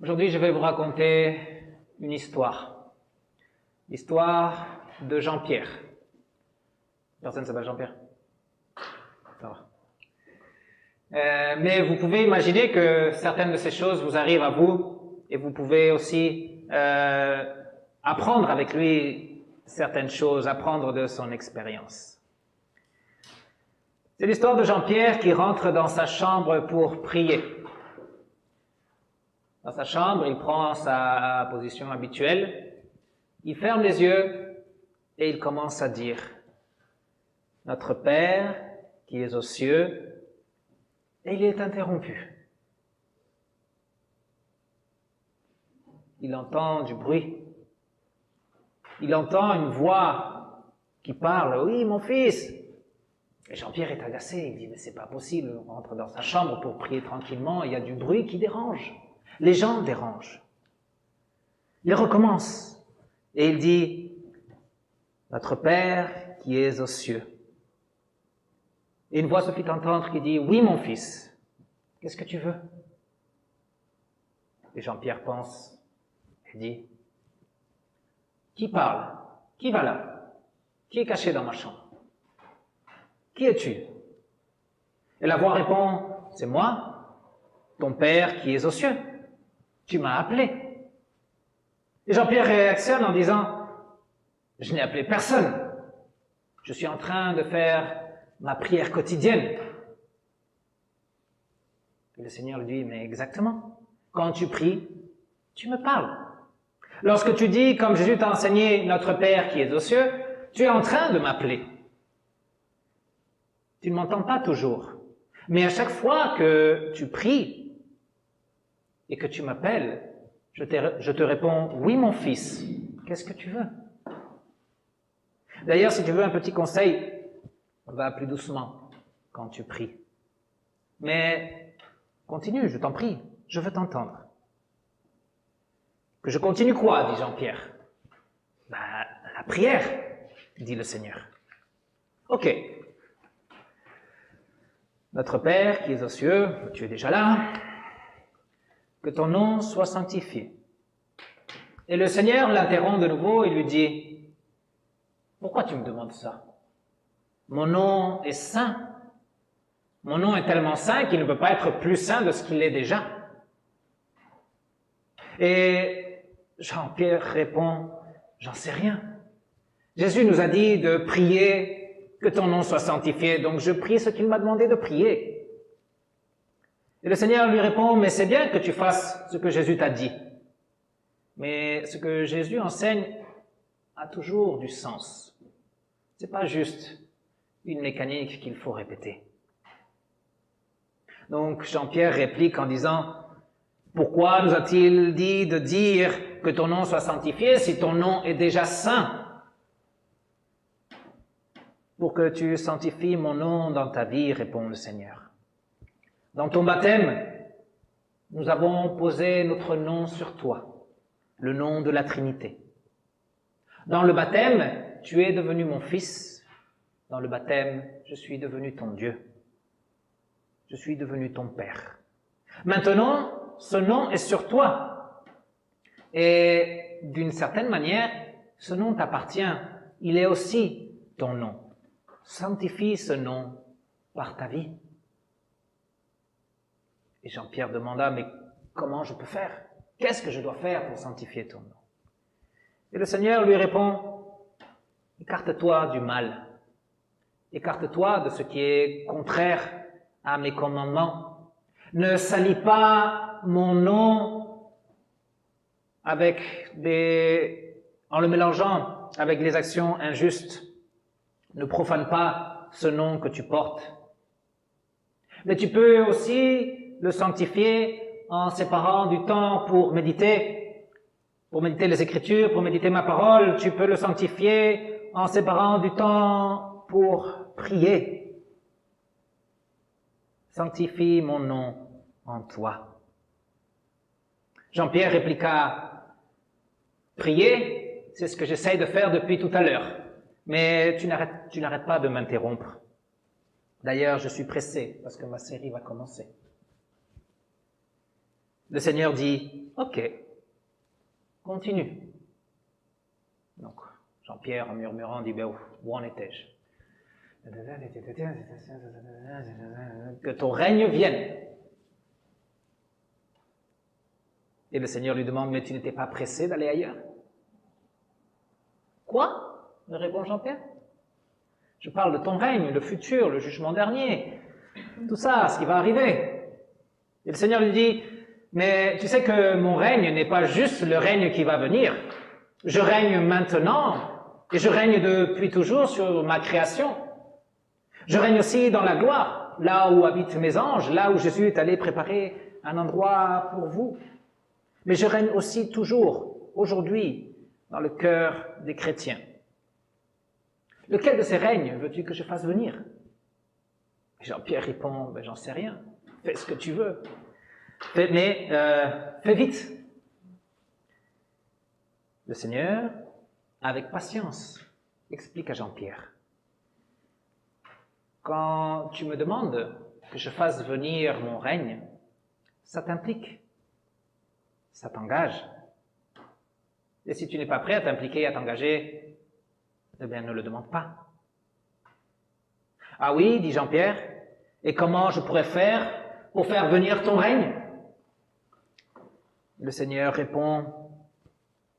Aujourd'hui, je vais vous raconter une histoire. L'histoire de Jean-Pierre. Personne ne s'appelle Jean-Pierre? Ça va. Mais vous pouvez imaginer que certaines de ces choses vous arrivent à vous et vous pouvez aussi apprendre avec lui certaines choses, apprendre de son expérience. C'est l'histoire de Jean-Pierre qui rentre dans sa chambre pour prier. Dans sa chambre, il prend sa position habituelle, il ferme les yeux et il commence à dire « Notre Père qui es aux cieux », et il est interrompu. Il entend du bruit. Il entend une voix qui parle « Oui, mon fils !» Et Jean-Pierre est agacé, il dit « Mais c'est pas possible, on rentre dans sa chambre pour prier tranquillement, il y a du bruit qui dérange. Les gens dérangent. » Il recommence et il dit « Notre Père qui es aux cieux ». Et une voix se fit entendre qui dit « Oui, mon fils, qu'est-ce que tu veux ?» Et Jean-Pierre pense et dit « Qui parle? Qui va là? Qui est caché dans ma chambre? Qui es-tu » Et la voix répond « C'est moi, ton Père qui es aux cieux. Tu m'as appelé. » Et Jean-Pierre réactionne en disant « Je n'ai appelé personne. Je suis en train de faire ma prière quotidienne. » Et le Seigneur lui dit « Mais exactement. Quand tu pries, tu me parles. Lorsque tu dis, comme Jésus t'a enseigné, notre Père qui est aux cieux, tu es en train de m'appeler. Tu ne m'entends pas toujours. Mais à chaque fois que tu pries et que tu m'appelles, je te réponds, oui mon fils, qu'est-ce que tu veux? D'ailleurs, si tu veux un petit conseil, va plus doucement quand tu pries. Mais continue, je t'en prie, je veux t'entendre. Que je continue quoi, dit Jean-Pierre? La prière, dit le Seigneur. Ok. Notre Père qui es aux cieux, tu es déjà là, que ton nom soit sanctifié. Et le Seigneur l'interrompt de nouveau et lui dit, pourquoi tu me demandes ça? Mon nom est saint. Mon nom est tellement saint qu'il ne peut pas être plus saint de ce qu'il est déjà. Et Jean-Pierre répond, j'en sais rien. Jésus nous a dit de prier que ton nom soit sanctifié, donc je prie ce qu'il m'a demandé de prier. Et le Seigneur lui répond, mais c'est bien que tu fasses ce que Jésus t'a dit. Mais ce que Jésus enseigne a toujours du sens. C'est pas juste une mécanique qu'il faut répéter. Donc Jean-Pierre réplique en disant, pourquoi nous a-t-il dit de dire que ton nom soit sanctifié si ton nom est déjà saint? Pour que tu sanctifies mon nom dans ta vie, répond le Seigneur. Dans ton baptême, nous avons posé notre nom sur toi, le nom de la Trinité. Dans le baptême, tu es devenu mon fils. Dans le baptême, je suis devenu ton Dieu. Je suis devenu ton Père. Maintenant, ce nom est sur toi. Et d'une certaine manière, ce nom t'appartient. Il est aussi ton nom. Sanctifie ce nom par ta vie. Et Jean-Pierre demanda, mais comment je peux faire? Qu'est-ce que je dois faire pour sanctifier ton nom? Et le Seigneur lui répond, écarte-toi du mal. Écarte-toi de ce qui est contraire à mes commandements. Ne salis pas mon nom en le mélangeant avec les actions injustes. Ne profane pas ce nom que tu portes. Mais tu peux aussi le sanctifier en séparant du temps pour méditer les Écritures, pour méditer ma parole. Tu peux le sanctifier en séparant du temps pour prier. Sanctifie mon nom en toi. Jean-Pierre répliqua, prier, c'est ce que j'essaye de faire depuis tout à l'heure. Mais tu n'arrêtes pas de m'interrompre. D'ailleurs, je suis pressé parce que ma série va commencer. Le Seigneur dit, ok, continue. Donc, Jean-Pierre, en murmurant, dit, ben, où en étais-je? Que ton règne vienne. Et le Seigneur lui demande, mais tu n'étais pas pressé d'aller ailleurs? Quoi? Répond Jean-Pierre. Je parle de ton règne, le futur, le jugement dernier, tout ça, ce qui va arriver. Et le Seigneur lui dit, mais tu sais que mon règne n'est pas juste le règne qui va venir. Je règne maintenant, et je règne depuis toujours sur ma création. Je règne aussi dans la gloire, là où habitent mes anges, là où Jésus est allé préparer un endroit pour vous. Mais je règne aussi toujours, aujourd'hui, dans le cœur des chrétiens. Lequel de ces règnes veux-tu que je fasse venir? Jean-Pierre répond, ben, j'en sais rien, fais ce que tu veux. Mais fais vite. Le Seigneur, avec patience, explique à Jean-Pierre. Quand tu me demandes que je fasse venir mon règne, ça t'implique, ça t'engage. Et si tu n'es pas prêt à t'impliquer, à t'engager, eh bien ne le demande pas. Ah oui, dit Jean-Pierre, et comment je pourrais faire pour faire venir ton règne? Le Seigneur répond,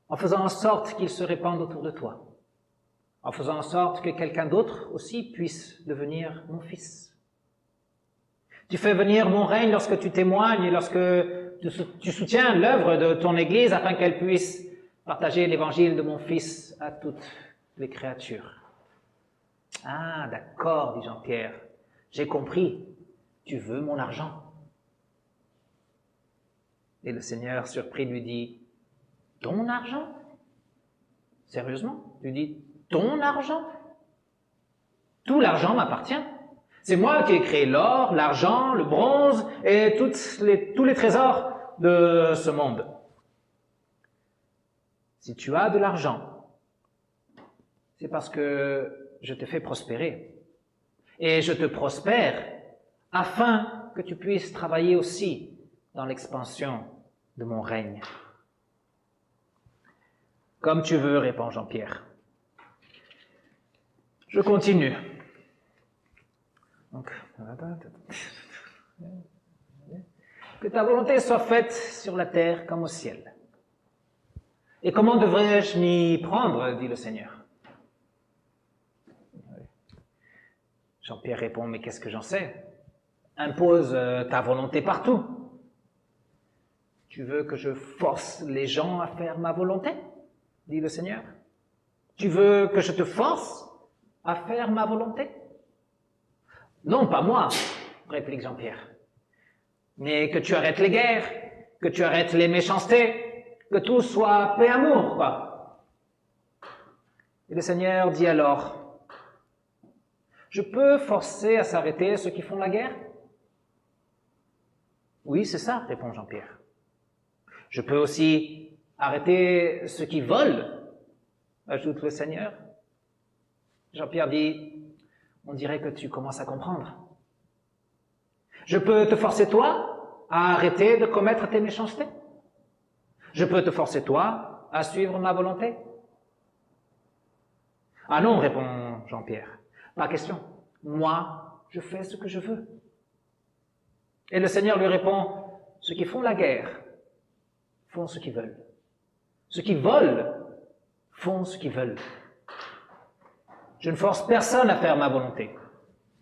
en faisant en sorte qu'il se répande autour de toi, en faisant en sorte que quelqu'un d'autre aussi puisse devenir mon fils. Tu fais venir mon règne lorsque tu témoignes et lorsque tu soutiens l'œuvre de ton Église afin qu'elle puisse partager l'évangile de mon Fils à toutes les créatures. Ah, d'accord, dit Jean-Pierre, j'ai compris, tu veux mon argent. Et le Seigneur, surpris, lui dit, ton argent? Sérieusement? Tu dis, ton argent? Tout l'argent m'appartient. C'est moi qui ai créé l'or, l'argent, le bronze et tous les trésors de ce monde. Si tu as de l'argent, c'est parce que je te fais prospérer. Et je te prospère afin que tu puisses travailler aussi dans l'expansion de mon règne. Comme tu veux, répond Jean-Pierre. Je continue. Donc, que ta volonté soit faite sur la terre comme au ciel. Et comment devrais-je m'y prendre, dit le Seigneur. Jean-Pierre répond, mais qu'est-ce que j'en sais? Impose ta volonté partout. Tu veux que je force les gens à faire ma volonté, dit le Seigneur. Tu veux que je te force à faire ma volonté? Non, pas moi, réplique Jean-Pierre. Mais que tu arrêtes les guerres, que tu arrêtes les méchancetés, que tout soit paix amour, quoi. Et le Seigneur dit alors, je peux forcer à s'arrêter ceux qui font la guerre? Oui, c'est ça, répond Jean-Pierre. Je peux aussi arrêter ceux qui volent, ajoute le Seigneur. Jean-Pierre dit, on dirait que tu commences à comprendre. Je peux te forcer toi à arrêter de commettre tes méchancetés. Je peux te forcer toi à suivre ma volonté. Ah non, répond Jean-Pierre, pas question. Moi, je fais ce que je veux. Et le Seigneur lui répond, ceux qui font la guerre font ce qu'ils veulent. Ceux qui volent font ce qu'ils veulent. Je ne force personne à faire ma volonté.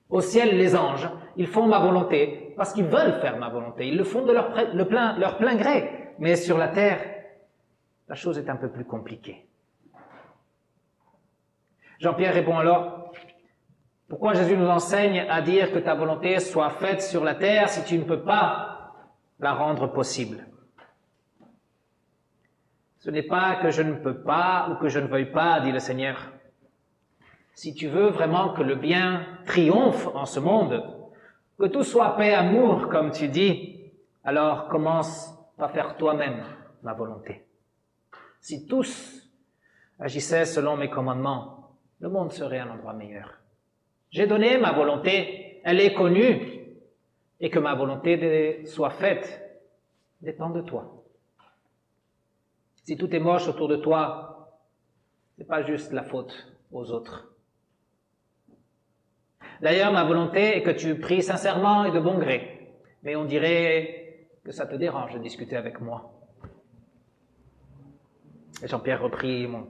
Au ciel, les anges, ils font ma volonté parce qu'ils veulent faire ma volonté. Ils le font de leur plein gré. Mais sur la terre, la chose est un peu plus compliquée. Jean-Pierre répond alors, pourquoi Jésus nous enseigne à dire que ta volonté soit faite sur la terre si tu ne peux pas la rendre possible? Ce n'est pas que je ne peux pas ou que je ne veuille pas, dit le Seigneur. Si tu veux vraiment que le bien triomphe en ce monde, que tout soit paix, amour, comme tu dis, alors commence par faire toi-même ma volonté. Si tous agissaient selon mes commandements, le monde serait un endroit meilleur. J'ai donné ma volonté, elle est connue, et que ma volonté soit faite dépend de toi. Si tout est moche autour de toi, c'est pas juste la faute aux autres. D'ailleurs, ma volonté est que tu pries sincèrement et de bon gré, mais on dirait que ça te dérange de discuter avec moi. Et Jean-Pierre reprit mon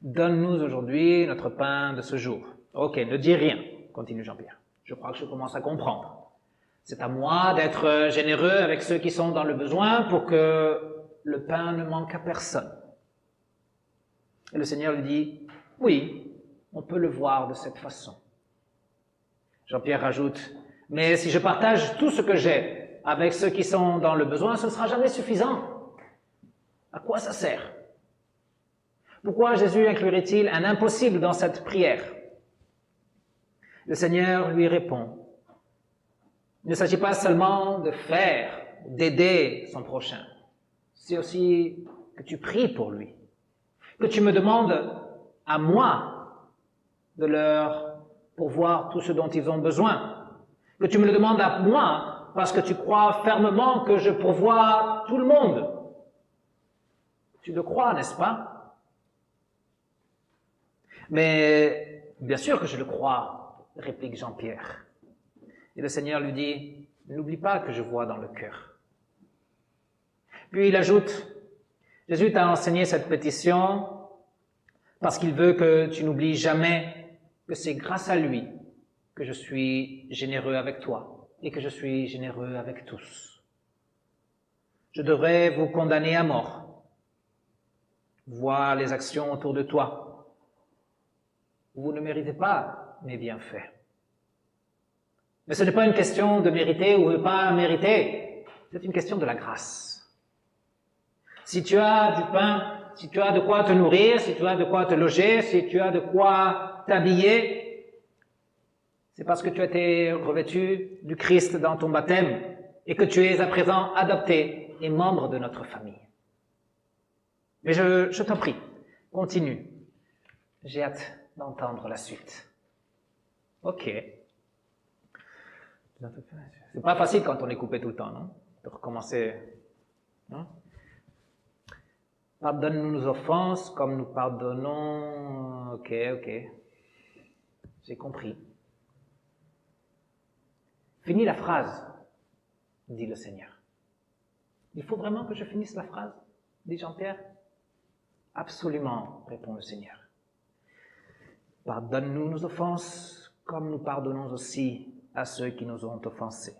donne-nous aujourd'hui notre pain de ce jour. Ok, ne dis rien, continue Jean-Pierre. Je crois que je commence à comprendre. C'est à moi d'être généreux avec ceux qui sont dans le besoin pour que le pain ne manque à personne. Et le Seigneur lui dit, oui, on peut le voir de cette façon. Jean-Pierre rajoute, mais si je partage tout ce que j'ai avec ceux qui sont dans le besoin, ce ne sera jamais suffisant. À quoi ça sert? Pourquoi Jésus inclurait-il un impossible dans cette prière? Le Seigneur lui répond, il ne s'agit pas seulement de faire, d'aider son prochain. C'est aussi que tu pries pour lui, que tu me demandes à moi de leur pourvoir tout ce dont ils ont besoin, que tu me le demandes à moi parce que tu crois fermement que je pourvois tout le monde. Tu le crois, n'est-ce pas? Mais bien sûr que je le crois, réplique Jean-Pierre. Et le Seigneur lui dit, n'oublie pas que je vois dans le cœur. Puis il ajoute, Jésus t'a enseigné cette pétition parce qu'il veut que tu n'oublies jamais que c'est grâce à lui que je suis généreux avec toi et que je suis généreux avec tous. Je devrais vous condamner à mort. Vois les actions autour de toi. Vous ne méritez pas mes bienfaits. Mais ce n'est pas une question de mériter ou de pas mériter. C'est une question de la grâce. Si tu as du pain, si tu as de quoi te nourrir, si tu as de quoi te loger, si tu as de quoi t'habiller, c'est parce que tu as été revêtu du Christ dans ton baptême et que tu es à présent adopté et membre de notre famille. Mais je t'en prie, continue. J'ai hâte d'entendre la suite. Ok. C'est pas facile quand on est coupé tout le temps, non? De recommencer. Non? Pardonne-nous nos offenses comme nous pardonnons. Ok. J'ai compris. Finis la phrase, dit le Seigneur. Il faut vraiment que je finisse la phrase, dit Jean-Pierre. Absolument, répond le Seigneur. Pardonne-nous nos offenses comme nous pardonnons aussi à ceux qui nous ont offensés.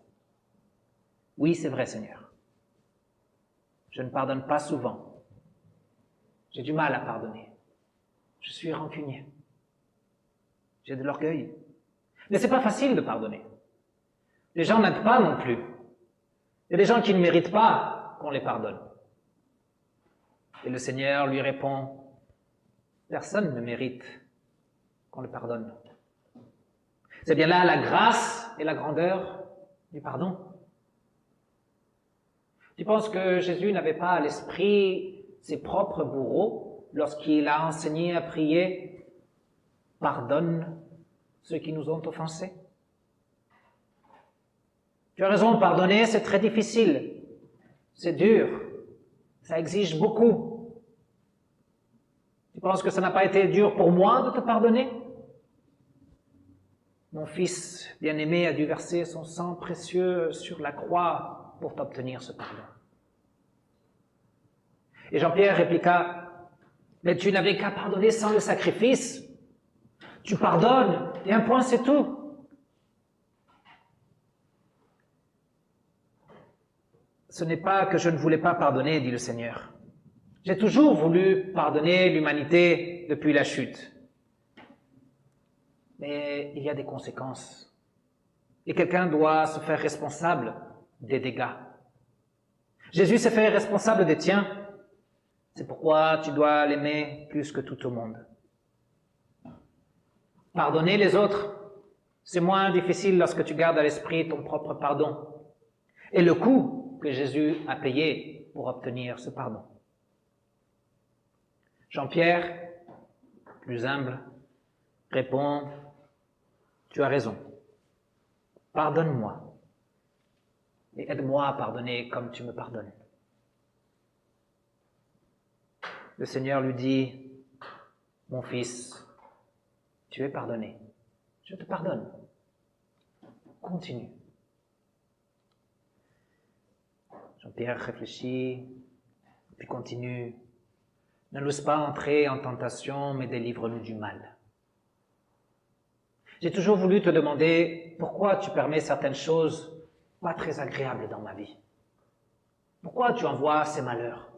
Oui, c'est vrai, Seigneur. Je ne pardonne pas souvent. J'ai du mal à pardonner. Je suis rancunier. J'ai de l'orgueil. Mais c'est pas facile de pardonner. Les gens n'aiment pas non plus. Il y a des gens qui ne méritent pas qu'on les pardonne. Et le Seigneur lui répond, personne ne mérite qu'on le pardonne. C'est bien là la grâce et la grandeur du pardon. Tu penses que Jésus n'avait pas à l'esprit ses propres bourreaux lorsqu'il a enseigné à prier « Pardonne ceux qui nous ont offensés » ? Tu as raison, pardonner, c'est très difficile. C'est dur. Ça exige beaucoup. Tu penses que ça n'a pas été dur pour moi de te pardonner ? Mon fils bien-aimé a dû verser son sang précieux sur la croix pour t'obtenir ce pardon. Et Jean-Pierre répliqua, mais tu n'avais qu'à pardonner sans le sacrifice. Tu pardonnes, et un point c'est tout. Ce n'est pas que je ne voulais pas pardonner, dit le Seigneur. J'ai toujours voulu pardonner l'humanité depuis la chute. Mais il y a des conséquences. Et quelqu'un doit se faire responsable des dégâts. Jésus s'est fait responsable des tiens. C'est pourquoi tu dois l'aimer plus que tout au monde. Pardonner les autres, c'est moins difficile lorsque tu gardes à l'esprit ton propre pardon et le coût que Jésus a payé pour obtenir ce pardon. Jean-Pierre, plus humble, répond, tu as raison, pardonne-moi et aide-moi à pardonner comme tu me pardonnes. Le Seigneur lui dit, « Mon fils, tu es pardonné. Je te pardonne. Continue. » Jean-Pierre réfléchit, puis continue. « Ne laisse pas entrer en tentation, mais délivre-nous du mal. » J'ai toujours voulu te demander pourquoi tu permets certaines choses pas très agréables dans ma vie. Pourquoi tu envoies ces malheurs?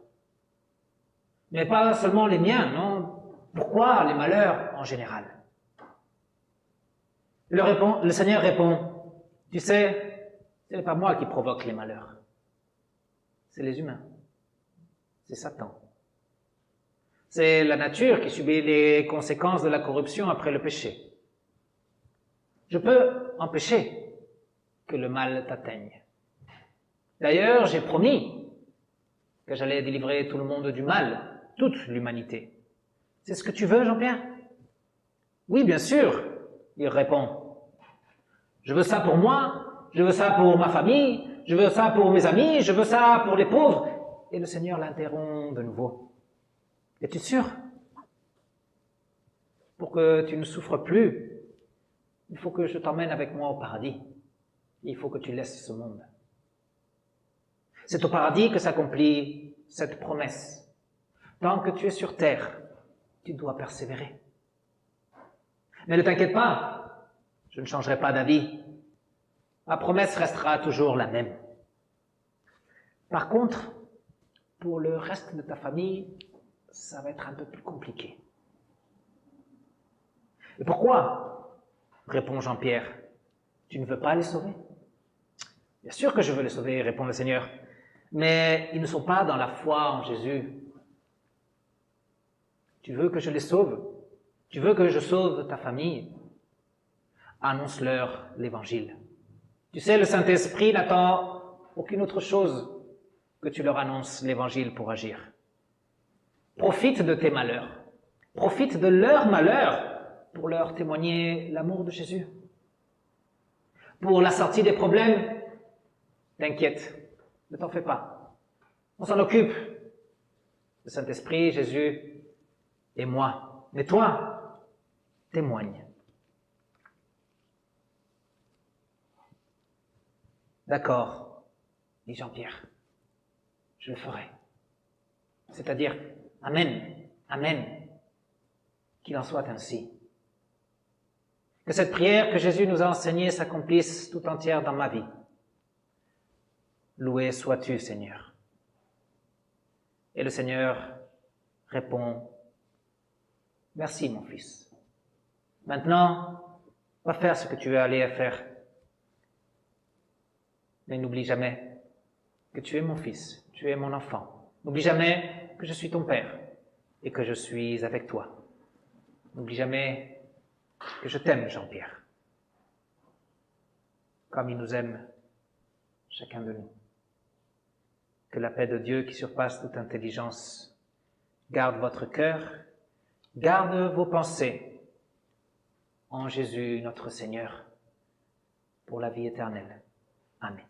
Mais pas seulement les miens, non? Pourquoi les malheurs en général? Le Seigneur répond, tu sais, ce n'est pas moi qui provoque les malheurs. C'est les humains. C'est Satan. C'est la nature qui subit les conséquences de la corruption après le péché. Je peux empêcher que le mal t'atteigne. D'ailleurs, j'ai promis que j'allais délivrer tout le monde du mal, toute l'humanité. C'est ce que tu veux, Jean-Pierre? Oui, bien sûr, il répond. Je veux ça pour moi, je veux ça pour ma famille, je veux ça pour mes amis, je veux ça pour les pauvres. Et le Seigneur l'interrompt de nouveau. Es-tu sûr? Pour que tu ne souffres plus, il faut que je t'emmène avec moi au paradis. Il faut que tu laisses ce monde. C'est au paradis que s'accomplit cette promesse. Tant que tu es sur terre, tu dois persévérer. Mais ne t'inquiète pas, je ne changerai pas d'avis. Ma promesse restera toujours la même. Par contre, pour le reste de ta famille, ça va être un peu plus compliqué. Et pourquoi? Répond Jean-Pierre. Tu ne veux pas les sauver? Bien sûr que je veux les sauver, répond le Seigneur. Mais ils ne sont pas dans la foi en Jésus. Tu veux que je les sauve? Tu veux que je sauve ta famille? Annonce-leur l'Évangile. Tu sais, le Saint-Esprit n'attend aucune autre chose que tu leur annonces l'Évangile pour agir. Profite de tes malheurs. Profite de leurs malheurs pour leur témoigner l'amour de Jésus. Pour la sortie des problèmes, t'inquiète, ne t'en fais pas. On s'en occupe. Le Saint-Esprit, Jésus et moi. Mais toi, témoigne. D'accord, dit Jean-Pierre. Je le ferai. C'est-à-dire, Amen, Amen. Qu'il en soit ainsi. Que cette prière que Jésus nous a enseignée s'accomplisse tout entière dans ma vie. Loué sois-tu, Seigneur. Et le Seigneur répond, merci, mon fils. Maintenant, va faire ce que tu es allé faire. Mais n'oublie jamais que tu es mon fils, tu es mon enfant. N'oublie jamais que je suis ton père et que je suis avec toi. N'oublie jamais que je t'aime, Jean-Pierre, comme il nous aime, chacun de nous. Que la paix de Dieu qui surpasse toute intelligence garde votre cœur, garde vos pensées en Jésus notre Seigneur, pour la vie éternelle. Amen.